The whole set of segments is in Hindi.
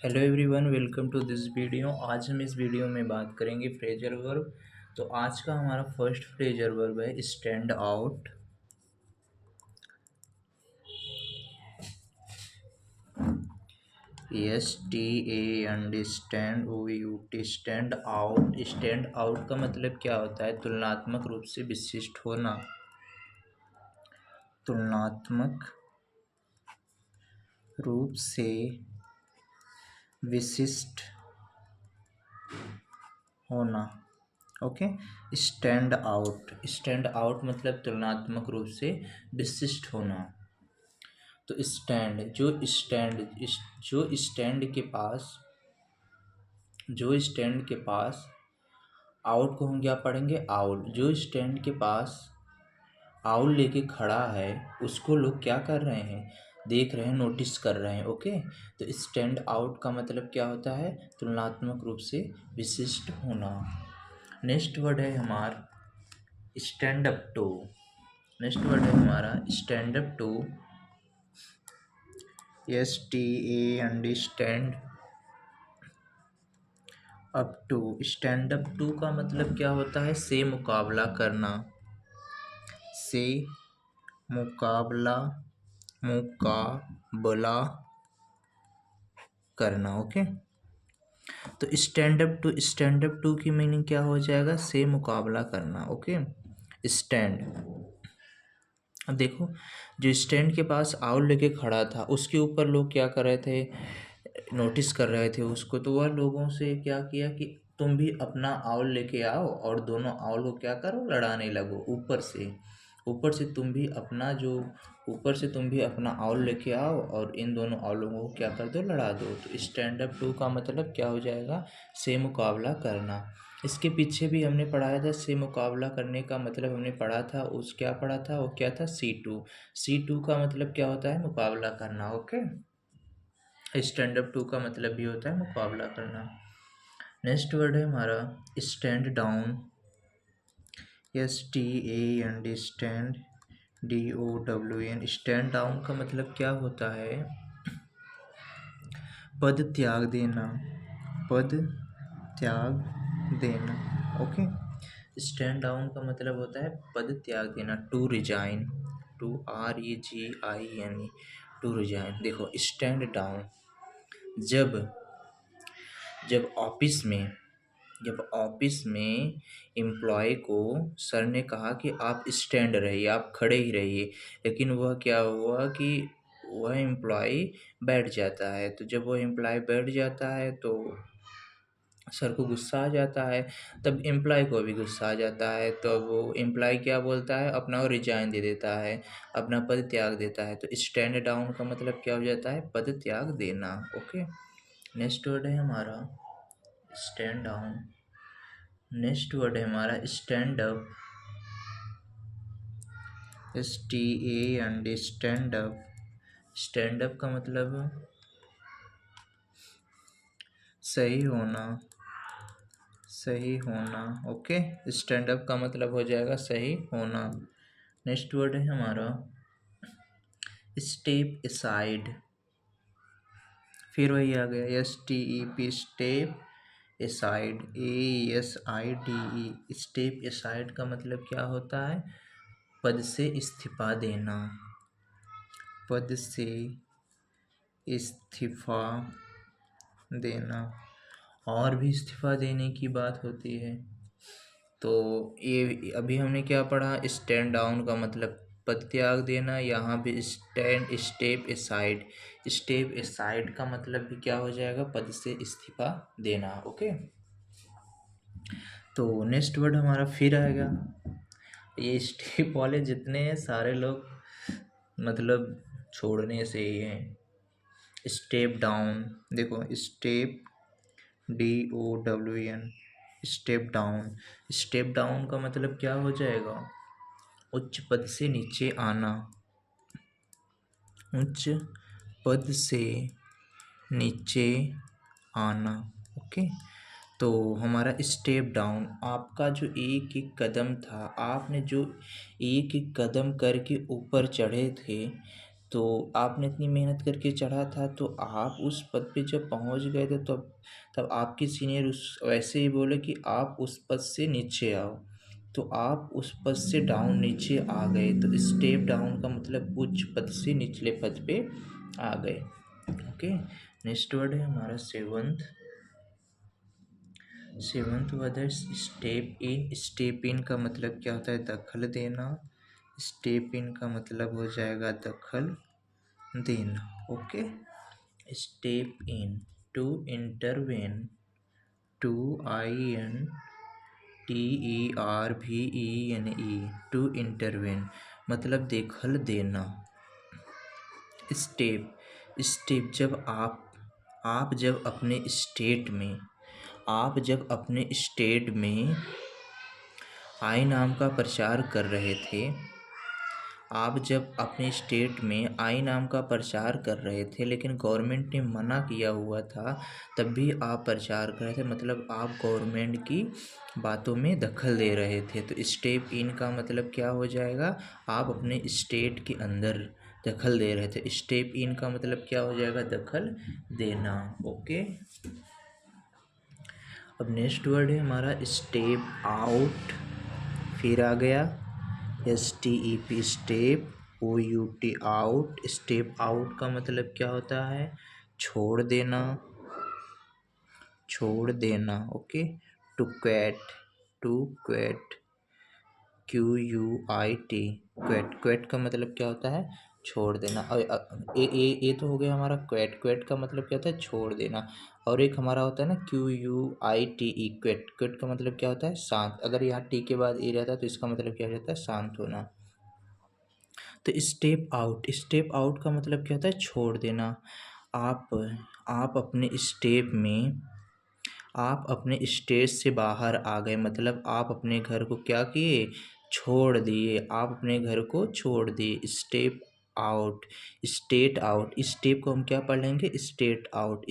Hello everyone, welcome to this video. आज हम इस वीडियो में बात करेंगे फ्रेजल वर्ब। तो आज का हमारा फर्स्ट फ्रेजल वर्ब है stand out. STAND stand out. Stand out का मतलब क्या होता है? तुलनात्मक रूप से विशिष्ट होना। तुलनात्मक रूप से विशिष्ट होना। ओके। स्टैंड आउट मतलब तुलनात्मक रूप से विशिष्ट होना। तो स्टैंड के पास आउट को हम क्या पढ़ेंगे? आउल। जो स्टैंड के पास आउल लेके खड़ा है उसको लोग क्या कर रहे हैं? देख रहे हैं, नोटिस कर रहे हैं। ओके। तो स्टैंड आउट का मतलब क्या होता है? तुलनात्मक रूप से विशिष्ट होना। नेक्स्ट वर्ड है हमारा stand up to. Stand up to. Stand up to. Stand up to का मतलब क्या होता है? से मुकाबला करना। से मुकाबला मुकाबला करना। ओके। तो स्टैंड अप टू की मीनिंग क्या हो जाएगा? से मुकाबला करना। ओके। स्टैंड। अब देखो, जो स्टैंड के पास आउल लेके खड़ा था उसके ऊपर लोग क्या कर रहे थे? नोटिस कर रहे थे उसको। तो वह लोगों से क्या किया कि तुम भी अपना आउल लेके आओ और दोनों आउल को क्या करो? लड़ाने लगो। ऊपर से तुम भी अपना आउल लेके आओ और इन दोनों आउलों को क्या कर दो? लड़ा दो। तो स्टैंड अप टू का मतलब क्या हो जाएगा? से मुकाबला करना। इसके पीछे भी हमने पढ़ाया था। से मुकाबला करने का मतलब हमने पढ़ा था, क्या पढ़ा था? वो क्या था? C2 का मतलब क्या होता है? मुकाबला करना। ओके। स्टैंड अप टू का मतलब भी होता है मुकाबला करना। नेक्स्ट वर्ड है हमारा stand down. STAND DOWN। Stand down का मतलब क्या होता है? पद त्याग देना। पद त्याग देना। ओके। स्टैंड डाउन का मतलब होता है पद त्याग देना। To resign. REGINE। To resign. देखो, स्टैंड डाउन जब जब ऑफिस में एम्प्लॉय को सर ने कहा कि आप स्टैंड रहिए, आप खड़े ही रहिए, लेकिन वह क्या हुआ कि वह एम्प्लॉय बैठ जाता है। तो जब वह एम्प्लॉय बैठ जाता है तो सर को गुस्सा आ जाता है। तब एम्प्लॉय को भी गुस्सा आ जाता है। तो वो एम्प्लॉय क्या बोलता है? अपना वो रिजाइन दे देता है, अपना पद त्याग देता है। तो स्टैंड डाउन का मतलब क्या हो जाता है? पद त्याग देना। ओके। नेक्स्ट वर्ड है हमारा स्टैंड डाउन। नेक्स्ट वर्ड है हमारा stand up. Stand up. Stand up का मतलब सही होना। ओके। स्टैंड अप का मतलब हो जाएगा सही होना। नेक्स्ट वर्ड है हमारा स्टेप असाइड। फिर वही आ गया STEP। Step aside. ASIDE। Step aside का मतलब क्या होता है? पद से इस्तीफा देना। पद से इस्तीफा देना। और भी इस्तीफा देने की बात होती है। तो ये अभी हमने क्या पढ़ा? स्टैंड डाउन का मतलब पद त्याग देना। यहाँ भी स्टेप असाइड। स्टेप असाइड का मतलब भी क्या हो जाएगा? पद से इस्तीफा देना। ओके। तो नेक्स्ट वर्ड हमारा फिर आएगा। ये स्टेप वाले जितने हैं सारे लोग मतलब छोड़ने से ही हैं। Step down. देखो, step DOWN। Step down. Step down का मतलब क्या हो जाएगा? उच्च पद से नीचे आना। उच्च पद से नीचे आना। ओके। तो हमारा स्टेप डाउन, आपका जो एक एक कदम था, आपने जो एक एक कदम करके ऊपर चढ़े थे, तो आपने इतनी मेहनत करके चढ़ा था, तो आप उस पद पे जब पहुँच गए थे, तब तब आपके सीनियर उस वैसे ही बोले कि आप उस पद से नीचे आओ। तो आप उस पद से डाउन नीचे आ गए, तो स्टेप डाउन का मतलब उच्च पद से निचले पद पे आ गए। ओके, नेक्स्ट वर्ड है हमारा सेवंथ। सेवंथ वर्ड है स्टेप इन। स्टेप इन का मतलब क्या होता है? दखल देना। स्टेप इन का मतलब हो जाएगा दखल देना। Okay, step in, to intervene, टू INTERVENE, टू इंटरवेन मतलब दखल देना। स्टेप, स्टेप जब आप जब अपने स्टेट में, आप जब अपने स्टेट में आई नाम का प्रचार कर रहे थे, आप जब अपने स्टेट में आई नाम का प्रचार कर रहे थे, लेकिन गवर्नमेंट ने मना किया हुआ था, तब भी आप प्रचार कर रहे थे, मतलब आप गवर्नमेंट की बातों में दखल दे रहे थे। तो स्टेप इन का मतलब क्या हो जाएगा? आप अपने स्टेट के अंदर दखल दे रहे थे। स्टेप इन का मतलब क्या हो जाएगा? दखल देना। ओके, अब नेक्स्ट वर्ड है हमारा स्टेप आउट। फिर आ गया STEP, step, OUT, out. Step out का मतलब क्या होता है? छोड़ देना, छोड़ देना। Okay, to quit, to quit, QUIT, quit. Quit का मतलब क्या होता है? छोड़ देना। और ये तो हो गया हमारा क्वेट। क्वेट का मतलब क्या होता है? छोड़ देना। और एक हमारा होता है ना QUITE, क्वेट। क्वेट का मतलब क्या होता है? शांत। अगर यहाँ टी के बाद ए रहता है तो इसका मतलब क्या हो जाता है? शांत होना। तो स्टेप आउट, स्टेप आउट का मतलब क्या होता है? छोड़ देना। आप आप अपने स्टेप में, आप अपने स्टेज से बाहर आ गए, मतलब आप अपने घर को क्या किए? छोड़ दिए। आप अपने घर को छोड़ दिए। Step out, state out. Step को हम क्या पढ़ लेंगे? State out.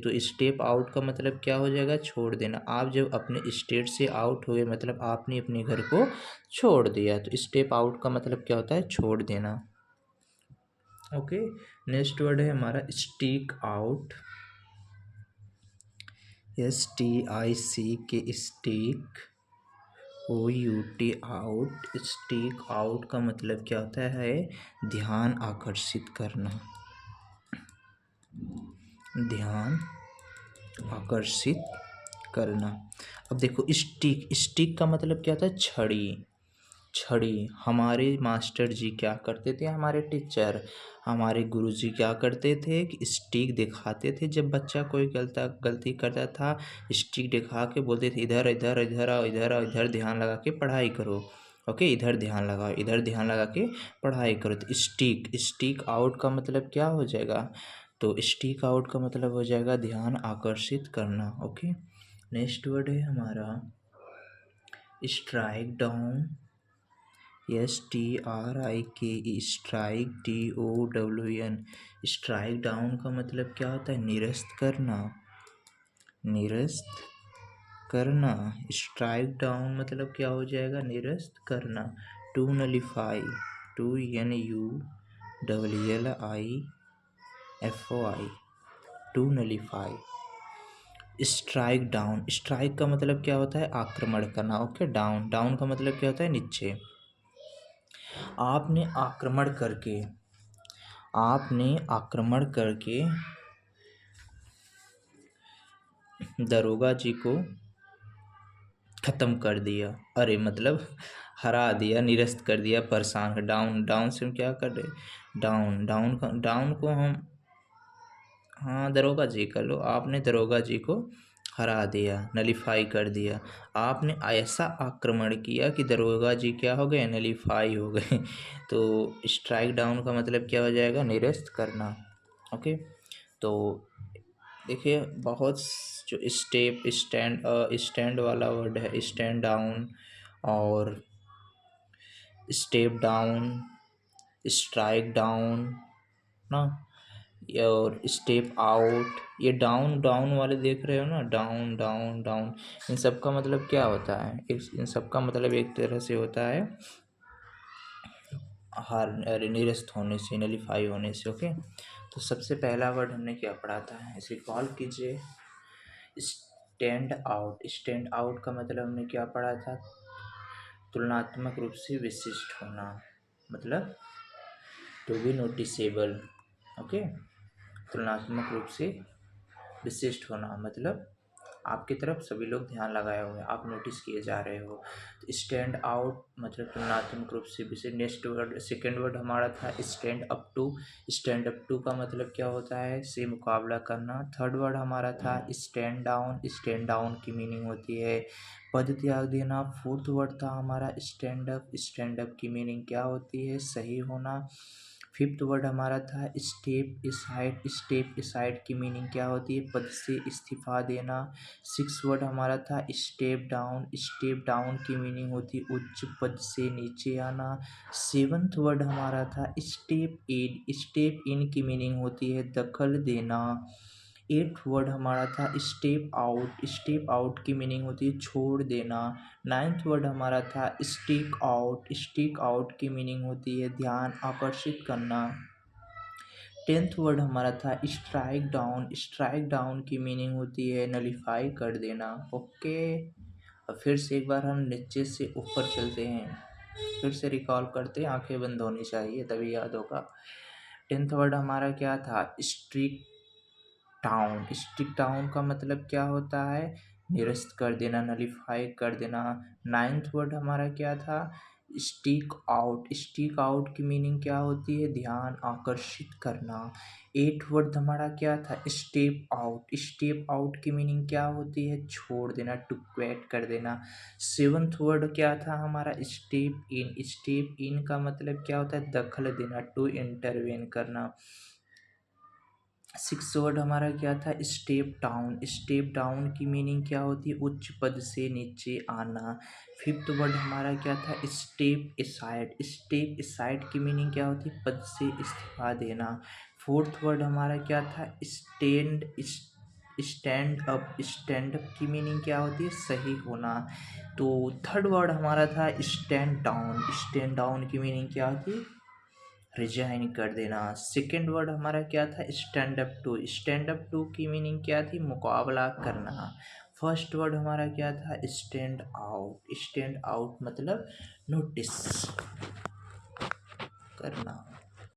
तो स्टेप आउट का मतलब क्या हो जाएगा? छोड़ देना। आप जब अपने स्टेट से आउट हुए, मतलब आपने अपने घर को छोड़ दिया। तो स्टेप आउट का मतलब क्या होता है? छोड़ देना। ओके, नेक्स्ट वर्ड है हमारा स्टीक आउट। STIC, स्टीक, OUT, आउट। स्टीक आउट का मतलब क्या होता है? ध्यान आकर्षित करना, ध्यान आकर्षित करना। अब देखो स्टिक, स्टिक का मतलब क्या होता है? छड़ी, छड़ी। हमारे मास्टर जी क्या करते थे? हमारे टीचर, हमारे गुरुजी क्या करते थे कि स्टिक दिखाते थे। जब बच्चा कोई गलती करता था, स्टिक दिखा के बोलते थे इधर इधर इधर आओ, इधर आओ, इधर ध्यान लगा के पढ़ाई करो। ओके, इधर ध्यान लगाओ, इधर ध्यान लगा के पढ़ाई करो। तो स्टिक, स्टिक आउट का मतलब क्या हो जाएगा? तो स्टिक आउट का मतलब हो जाएगा ध्यान आकर्षित करना। ओके, नेक्स्ट वर्ड है हमारा strike down. STRIKE, strike, DOWN। Strike down का मतलब क्या होता है? निरस्त करना, निरस्त करना। स्ट्राइक डाउन मतलब क्या हो जाएगा? निरस्त करना। To nullify, TUNULLIFOI, to nullify. Strike down, strike का मतलब क्या होता है? आक्रमण करना। ओके, डाउन, डाउन का मतलब क्या होता है? नीचे। आपने आक्रमण करके, आपने आक्रमण करके दरोगा जी को खत्म कर दिया। अरे मतलब हरा दिया, निरस्त कर दिया, परेशान कर। डाउन, डाउन से हम क्या कर रहे? डाउन, डाउन को हम, हाँ दरोगा जी कर लो। आपने दरोगा जी को हरा दिया, नलीफाई कर दिया। आपने ऐसा आक्रमण किया कि दरोगा जी क्या हो गए? नलीफाई हो गए। तो स्ट्राइक डाउन का मतलब क्या हो जाएगा? निरस्त करना। ओके, तो देखिए बहुत जो स्टेप, स्टैंड वाला वर्ड है, स्टैंड डाउन और स्टेप डाउन, स्ट्राइक डाउन ना, और स्टेप आउट। ये डाउन, डाउन वाले देख रहे हो ना, डाउन डाउन डाउन, इन सब का मतलब क्या होता है? इन सब का मतलब एक तरह से होता है हार अरे निरस्त होने से, नलीफाई होने से। ओके, तो सबसे पहला वर्ड हमने क्या पढ़ा था, इसे रिकॉल कीजिए। Stand out. स्टैंड आउट का मतलब हमने क्या पढ़ा था, तुलनात्मक रूप से विशिष्ट होना, मतलब टू बी नोटिसेबल। ओके, तुलनात्मक रूप से विशिष्ट होना मतलब आपकी तरफ सभी लोग ध्यान लगाए हुए हैं, आप नोटिस किए जा रहे हो। तो स्टैंड आउट मतलब तुलनात्मक रूप से विशिष्ट। नेक्स्ट वर्ड, सेकेंड वर्ड हमारा था stand up to. Stand up to का मतलब क्या होता है, से मुकाबला करना। थर्ड वर्ड हमारा था स्टैंड डाउन। स्टैंड डाउन की मीनिंग होती है पद त्याग देना। फोर्थ वर्ड था हमारा स्टैंड अप। स्टैंड अप की मीनिंग क्या होती है, सही होना। फिफ्थ वर्ड हमारा था स्टेप असाइड। स्टेप असाइड की मीनिंग क्या होती है, पद से इस्तीफा देना। सिक्स वर्ड हमारा था स्टेप डाउन। स्टेप डाउन की मीनिंग होती है उच्च पद से नीचे आना। सेवंथ वर्ड हमारा था स्टेप इन। स्टेप इन की मीनिंग होती है दखल देना। एट्थ वर्ड हमारा था स्टेप आउट। स्टेप आउट की मीनिंग होती है छोड़ देना। नाइन्थ वर्ड हमारा था स्टिक आउट। स्टिक आउट की मीनिंग होती है ध्यान आकर्षित करना। टेंथ वर्ड हमारा था स्ट्राइक डाउन। स्ट्राइक डाउन की मीनिंग होती है नलीफाई कर देना। ओके, और फिर से एक बार हम नीचे से ऊपर चलते हैं, फिर से रिकॉल करते हैं, आंखें बंद होनी चाहिए तभी याद होगा। टेंथ वर्ड हमारा क्या था, स्ट्रिक टाउन। स्टिक टाउन का मतलब क्या होता है, निरस्त कर देना, नलीफाई कर देना। नाइन्थ वर्ड हमारा क्या था, स्टिक आउट। स्टिक आउट की मीनिंग क्या होती है, ध्यान आकर्षित करना। एट वर्ड हमारा क्या था, स्टेप आउट। स्टेप आउट की मीनिंग क्या होती है, छोड़ देना, टू क्विट कर देना। सेवन्थ वर्ड क्या था हमारा, स्टेप इन। स्टेप इन का मतलब क्या होता है, दखल देना, टू इंटरवेन करना। सिक्स वर्ड हमारा क्या था, स्टेप डाउन। स्टेप डाउन की मीनिंग क्या होती है, उच्च पद से नीचे आना। फिफ्थ वर्ड हमारा क्या था, स्टेप असाइड। स्टेप असाइड की मीनिंग क्या होती है, पद से इस्तीफा देना। फोर्थ वर्ड हमारा क्या था, स्टैंड अप। स्टैंड अप की मीनिंग क्या होती है, सही होना। तो थर्ड वर्ड हमारा था स्टैंड डाउन। स्टैंड डाउन की मीनिंग क्या होती है, रिजाइन कर देना। सेकेंड वर्ड हमारा क्या था, stand up to. Stand up to की मीनिंग क्या थी, मुकाबला करना। फर्स्ट वर्ड हमारा क्या था, स्टैंड आउट। स्टैंड आउट मतलब नोटिस करना।